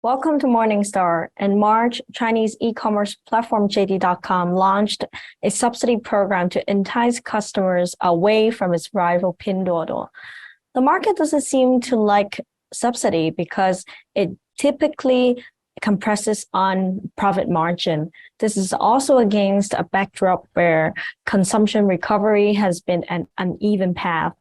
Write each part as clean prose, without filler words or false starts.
Welcome to Morningstar. In March, Chinese e-commerce platform JD.com launched a subsidy program to entice customers away from its rival Pinduoduo. The market doesn't seem to like subsidy because it typically compresses on profit margin. This is also against a backdrop where consumption recovery has been an uneven path.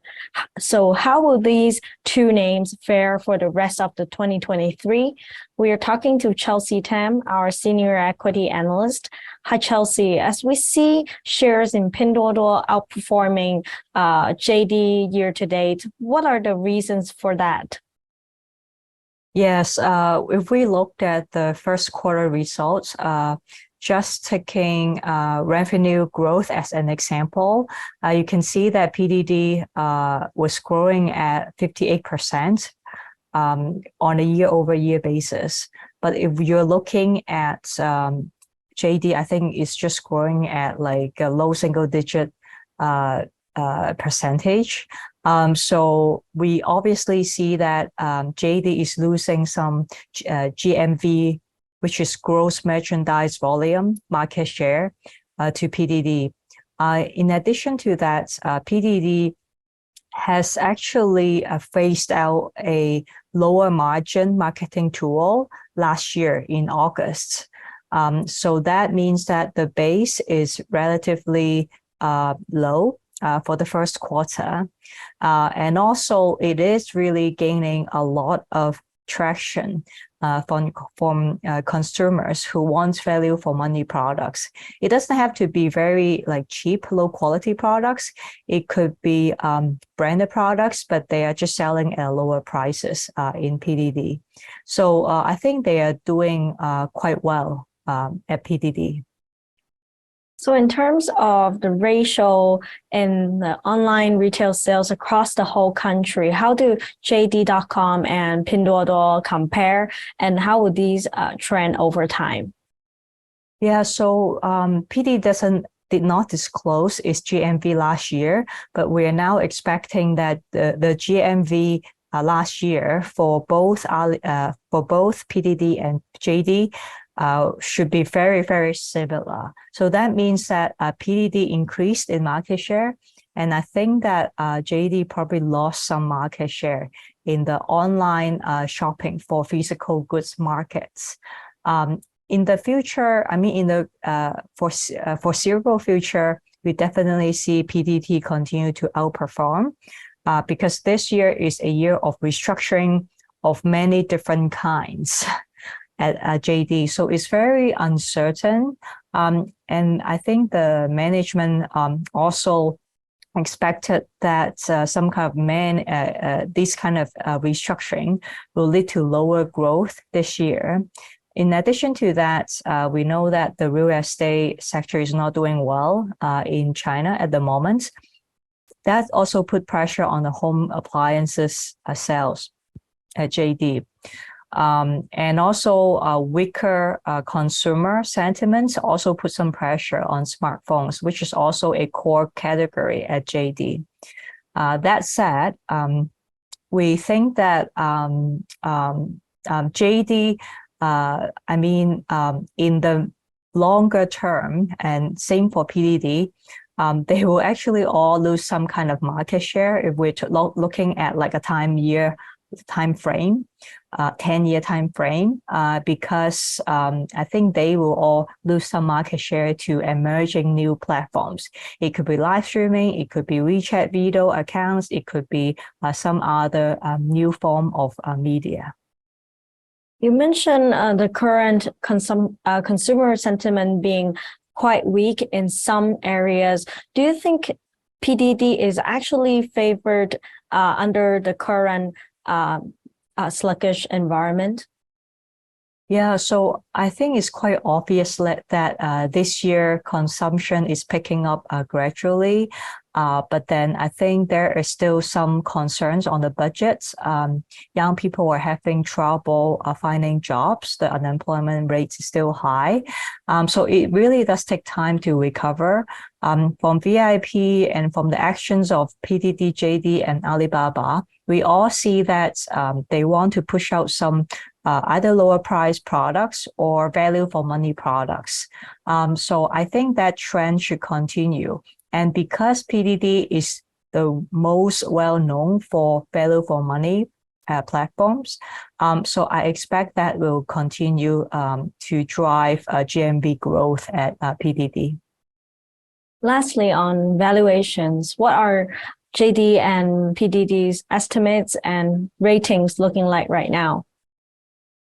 So how will these two names fare for the rest of the 2023? We are talking to Chelsea Tam, our senior equity analyst. Hi, Chelsea. As we see shares in Pinduoduo outperforming JD year to date, what are the reasons for that? Yes, if we looked at the first quarter results, just taking revenue growth as an example, you can see that PDD was growing at 58% on a year-over-year basis. But if you're looking at JD, I think it's just growing at like a low single-digit percentage. So we obviously see that JD is losing some GMV, which is gross merchandise volume market share, to PDD. In addition to that, PDD has actually phased out a lower margin marketing tool last year in August. So that means that the base is relatively low for the first quarter. And also it is really gaining a lot of traction from consumers who want value for money products. It doesn't have to be very like cheap, low quality products. It could be branded products, but they are just selling at lower prices in PDD. So I think they are doing quite well at PDD. So in terms of the ratio in the online retail sales across the whole country, how do JD.com and Pinduoduo compare, and how would these trend over time? Yeah, so PD did not disclose its GMV last year, but we are now expecting that the GMV last year for both PDD and JD should be very, very similar. So that means that PDD increased in market share, and I think that JD probably lost some market share in the online shopping for physical goods markets. In the future, I mean, in the foreseeable future, we definitely see PDD continue to outperform because this year is a year of restructuring of many different kinds at JD. So it's very uncertain. And I think the management also expected that some kind of this kind of restructuring will lead to lower growth this year. In addition to that, we know that the real estate sector is not doing well in China at the moment. That also put pressure on the home appliances sales at JD. And also weaker consumer sentiments also put some pressure on smartphones, which is also a core category at JD. That said, we think that JD, in the longer term, and same for PDD, they will actually all lose some kind of market share if we're looking at like a 10-year time frame, 10-year time frame, because I think they will all lose some market share to emerging new platforms. It could be live streaming, it could be WeChat video accounts, it could be some other new form of media. You mentioned the current consumer sentiment being quite weak in some areas. Do you think PDD is actually favored under the current sluggish environment? Yeah, so I think it's quite obvious that this year consumption is picking up gradually. But then I think there is still some concerns on the budgets. Young people are having trouble finding jobs. The unemployment rate is still high. So it really does take time to recover. From VIP and from the actions of PDD, JD, and Alibaba, we all see that they want to push out some either lower price products or value for money products. So I think that trend should continue. And because PDD is the most well-known for value for money platforms, so I expect that will continue to drive GMV growth at PDD. Lastly, on valuations, what are JD and PDD's estimates and ratings looking like right now?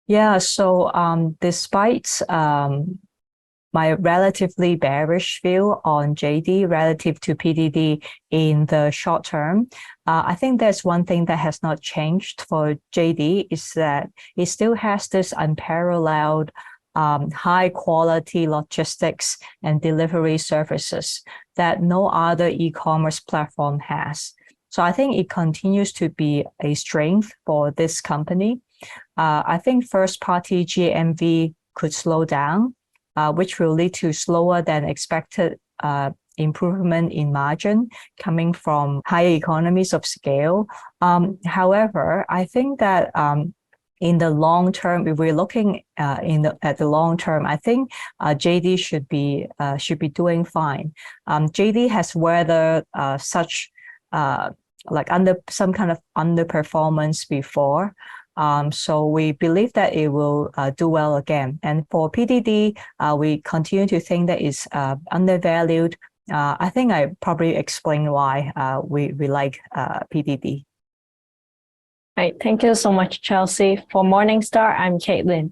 Yeah, so despite my relatively bearish view on JD relative to PDD in the short term, I think there's one thing that has not changed for JD is that it still has this unparalleled high quality logistics and delivery services that no other e-commerce platform has. So I think it continues to be a strength for this company. I think first-party GMV could slow down, which will lead to slower than expected improvement in margin coming from higher economies of scale. However, I think that in the long term, if we're looking at the long term, I think JD should be doing fine. JD has weathered such like some kind of underperformance before. So we believe that it will do well again. And for PDD, we continue to think that it's undervalued. I think I probably explained why we like PDD. Right. Thank you so much, Chelsea. For Morningstar, I'm Caitlin.